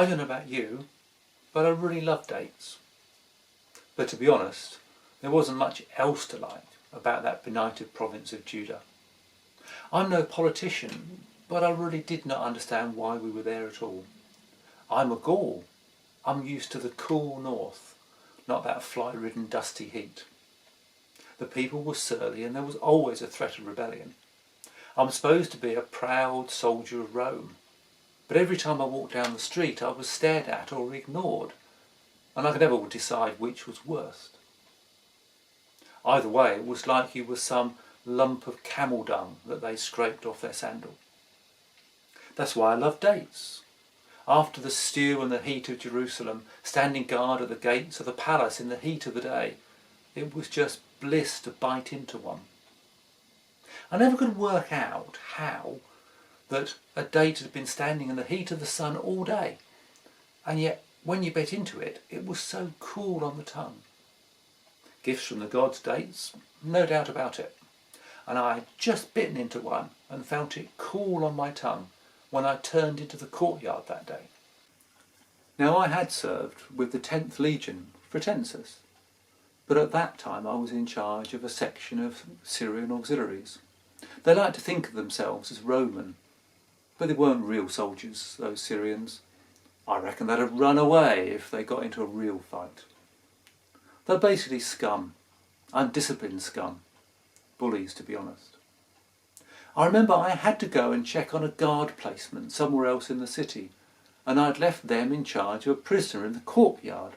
I don't know about you, but I really love dates. But to be honest, there wasn't much else to like about that benighted province of Judah. I'm no politician, but I really did not understand why we were there at all. I'm a Gaul. I'm used to the cool north, not that fly-ridden dusty heat. The people were surly and there was always a threat of rebellion. I'm supposed to be a proud soldier of Rome, but every time I walked down the street I was stared at or ignored, and I could never decide which was worst. Either way, it was like you were some lump of camel dung that they scraped off their sandal. That's why I love dates. After the stew and the heat of Jerusalem, standing guard at the gates of the palace in the heat of the day, it was just bliss to bite into one. I never could work out how that a date had been standing in the heat of the sun all day, and yet when you bit into it, it was so cool on the tongue. Gifts from the gods, dates, no doubt about it. And I had just bitten into one and felt it cool on my tongue when I turned into the courtyard that day. Now I had served with the 10th Legion, Fretensis, but at that time I was in charge of a section of Syrian Auxiliaries. They liked to think of themselves as Roman, but they weren't real soldiers, those Syrians. I reckon they'd have run away if they got into a real fight. They're basically scum, undisciplined scum, bullies to be honest. I remember I had to go and check on a guard placement somewhere else in the city, and I'd left them in charge of a prisoner in the courtyard,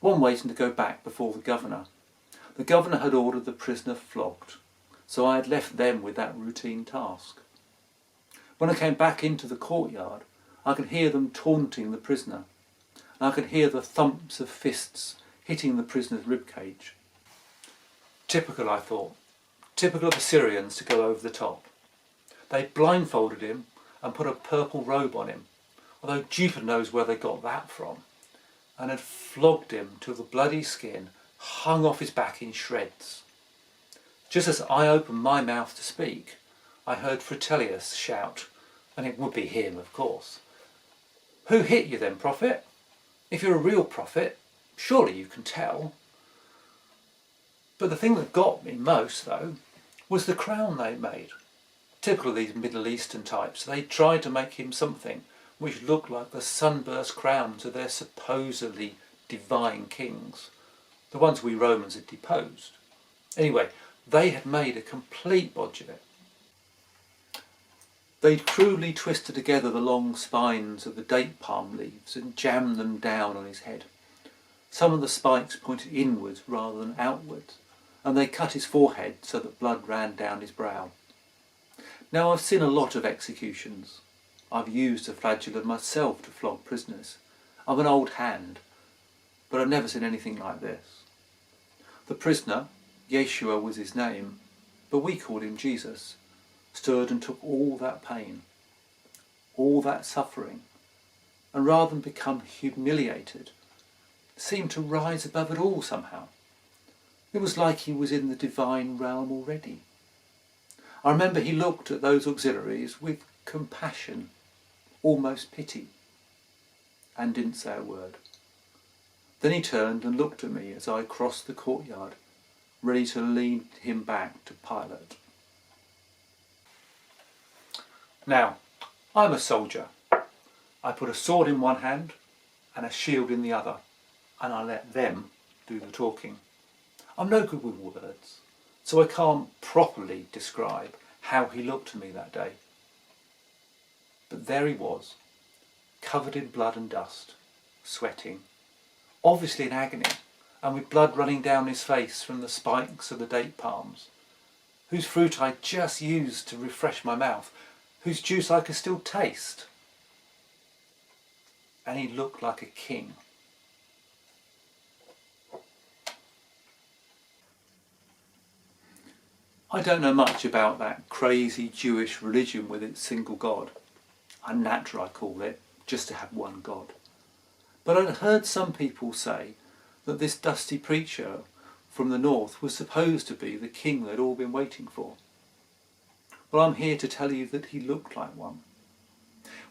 one waiting to go back before the governor. The governor had ordered the prisoner flogged, so I had left them with that routine task. When I came back into the courtyard, I could hear them taunting the prisoner, and I could hear the thumps of fists hitting the prisoner's ribcage. Typical, I thought. Typical of the Syrians to go over the top. They blindfolded him and put a purple robe on him, although Jupiter knows where they got that from, and had flogged him till the bloody skin hung off his back in shreds. Just as I opened my mouth to speak, I heard Flavius shout, and it would be him, of course. "Who hit you then, prophet? If you're a real prophet, surely you can tell." But the thing that got me most, though, was the crown they made. Typical of these Middle Eastern types, they tried to make him something which looked like the sunburst crowns of their supposedly divine kings, the ones we Romans had deposed. Anyway, they had made a complete bodge of it. They'd crudely twisted together the long spines of the date palm leaves and jammed them down on his head. Some of the spikes pointed inwards rather than outwards, and they cut his forehead so that blood ran down his brow. Now I've seen a lot of executions. I've used a flagellum myself to flog prisoners. I'm an old hand, but I've never seen anything like this. The prisoner, Yeshua was his name, but we called him Jesus, stood and took all that pain, all that suffering, and rather than become humiliated, seemed to rise above it all somehow. It was like he was in the divine realm already. I remember he looked at those auxiliaries with compassion, almost pity, and didn't say a word. Then he turned and looked at me as I crossed the courtyard, ready to lead him back to Pilate. Now, I'm a soldier. I put a sword in one hand and a shield in the other, and I let them do the talking. I'm no good with words, so I can't properly describe how he looked to me that day. But there he was, covered in blood and dust, sweating, obviously in agony, and with blood running down his face from the spikes of the date palms, whose fruit I just used to refresh my mouth, whose juice I could still taste. And he looked like a king. I don't know much about that crazy Jewish religion with its single God. Unnatural, I call it, just to have one God. But I'd heard some people say that this dusty preacher from the north was supposed to be the king they'd all been waiting for. Well, I'm here to tell you that he looked like one.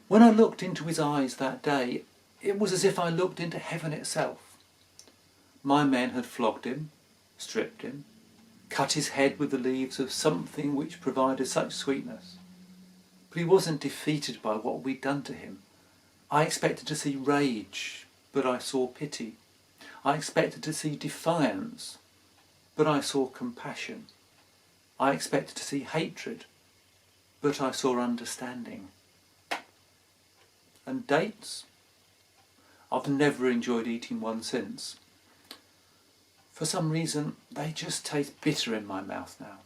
When I looked into his eyes that day, It was as if I looked into heaven itself. My men had flogged him, stripped him, cut his head with the leaves of something which provided such sweetness. But he wasn't defeated by what we'd done to him. I expected to see rage, but I saw pity. I expected to see defiance, but I saw compassion. I expected to see hatred, but I saw understanding. And dates? I've never enjoyed eating one since. For some reason, they just taste bitter in my mouth now.